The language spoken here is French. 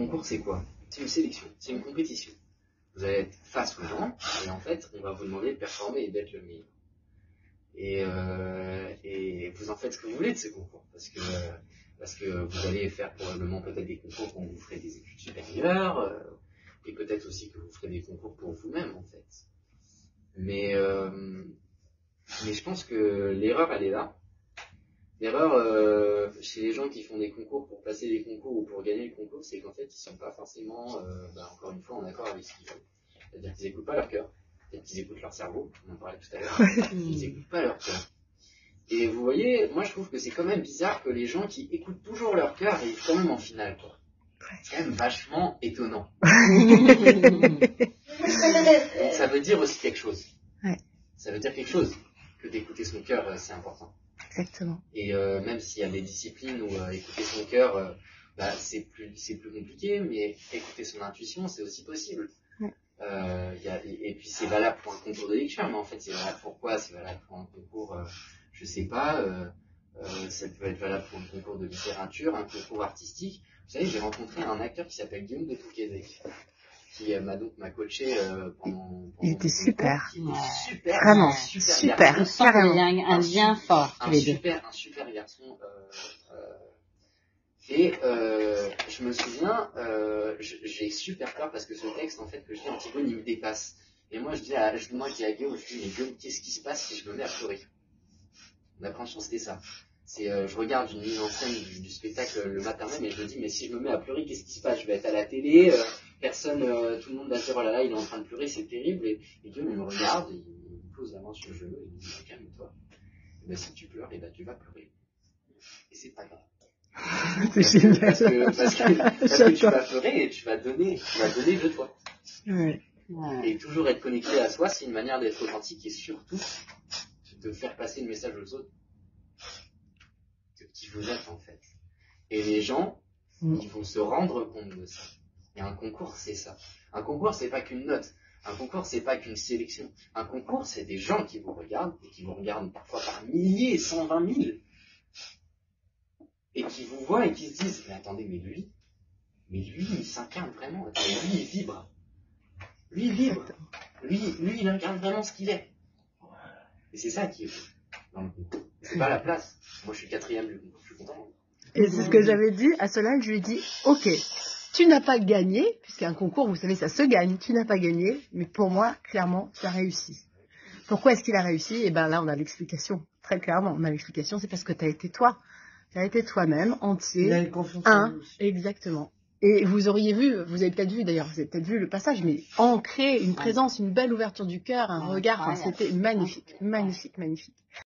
concours, c'est quoi? C'est une sélection, c'est une compétition. Vous allez être face aux gens, et en fait, on va vous demander de performer et d'être le meilleur. Et vous en faites ce que vous voulez de ce concours, parce que vous allez faire probablement peut-être des concours où vous ferez des études supérieures, et peut-être aussi que vous ferez des concours pour vous-même, en fait. Mais je pense que l'erreur, elle est là. L'erreur chez les gens qui font des concours pour passer des concours ou pour gagner le concours, c'est qu'en fait, ils ne sont pas forcément, encore une fois, en accord avec ce qu'ils font. C'est-à-dire qu'ils n'écoutent pas leur cœur, peut-être qu'ils écoutent leur cerveau, on en parlait tout à l'heure, ils n'écoutent pas leur cœur. Et vous voyez, moi je trouve que c'est quand même bizarre que les gens qui écoutent toujours leur cœur arrivent quand même en finale, quoi. C'est quand même vachement étonnant. Donc ça veut dire aussi quelque chose. Ouais. Ça veut dire quelque chose que d'écouter son cœur, c'est important. Exactement. Et même s'il y a des disciplines où écouter son cœur, c'est plus compliqué, mais écouter son intuition, c'est aussi possible. Ouais. Et puis c'est valable pour un concours de lecture, mais en fait c'est valable pour quoi? C'est valable pour un concours, je sais pas, ça peut être valable pour un concours de littérature, un concours artistique. Vous savez, j'ai rencontré un acteur qui s'appelle Guillaume de Touquédec, qui m'a coaché pendant il était super. Il était super. Vraiment, super. On sent qu'il y a un lien fort, tous les deux. Un super garçon. Je me souviens, j'ai super peur parce que ce texte, en fait, que je lis, Antigone, il me dépasse. Et moi, je dis à Guillaume, mais Guillaume, qu'est-ce qui se passe si je me mets à pleurer? Mon appréhension, c'était ça. Je regarde une mise en scène du spectacle le matin même et je me dis, mais si je me mets à pleurer, qu'est-ce qui se passe? Je vais être à la télé, tout le monde va dire, oh là là, il est en train de pleurer, c'est terrible. Et Guillaume, il me regarde, il me pose la main sur le genou et il me dit, calme-toi. Et ben, si tu pleures, tu vas pleurer. Et c'est pas grave. C'est génial. Parce que tu vas pleurer et tu vas donner de toi. Ouais. Et toujours être connecté à soi, c'est une manière d'être authentique et surtout de faire passer le message aux autres de qui vous êtes en fait. Et les gens, ils vont se rendre compte de ça. Et un concours, c'est ça. Un concours, c'est pas qu'une note. Un concours, c'est pas qu'une sélection. Un concours, c'est des gens qui vous regardent et qui vous regardent parfois par milliers, 120 000. Et qui vous voient et qui se disent, mais attendez, mais lui, il s'incarne vraiment. Lui, il vibre. Lui, il incarne vraiment ce qu'il est. Et c'est ça qui est fou dans le concours. C'est pas la place. Moi, je suis 4e du concours, je suis content. Et c'est ce que j'avais dit à Solal, je lui ai dit, ok, tu n'as pas gagné, puisqu'un concours, vous savez, ça se gagne, tu n'as pas gagné, mais pour moi, clairement, tu as réussi. Pourquoi est-ce qu'il a réussi? Et ben là, on a l'explication, très clairement. On a l'explication, c'est parce que tu as été toi. Tu as été toi-même, entier. Il a une confiance en lui aussi. Exactement. Et vous auriez vu, vous avez peut-être vu d'ailleurs, vous avez peut-être vu le passage, mais ancré, une présence, une belle ouverture du cœur, un regard, enfin, c'était magnifique, magnifique, magnifique.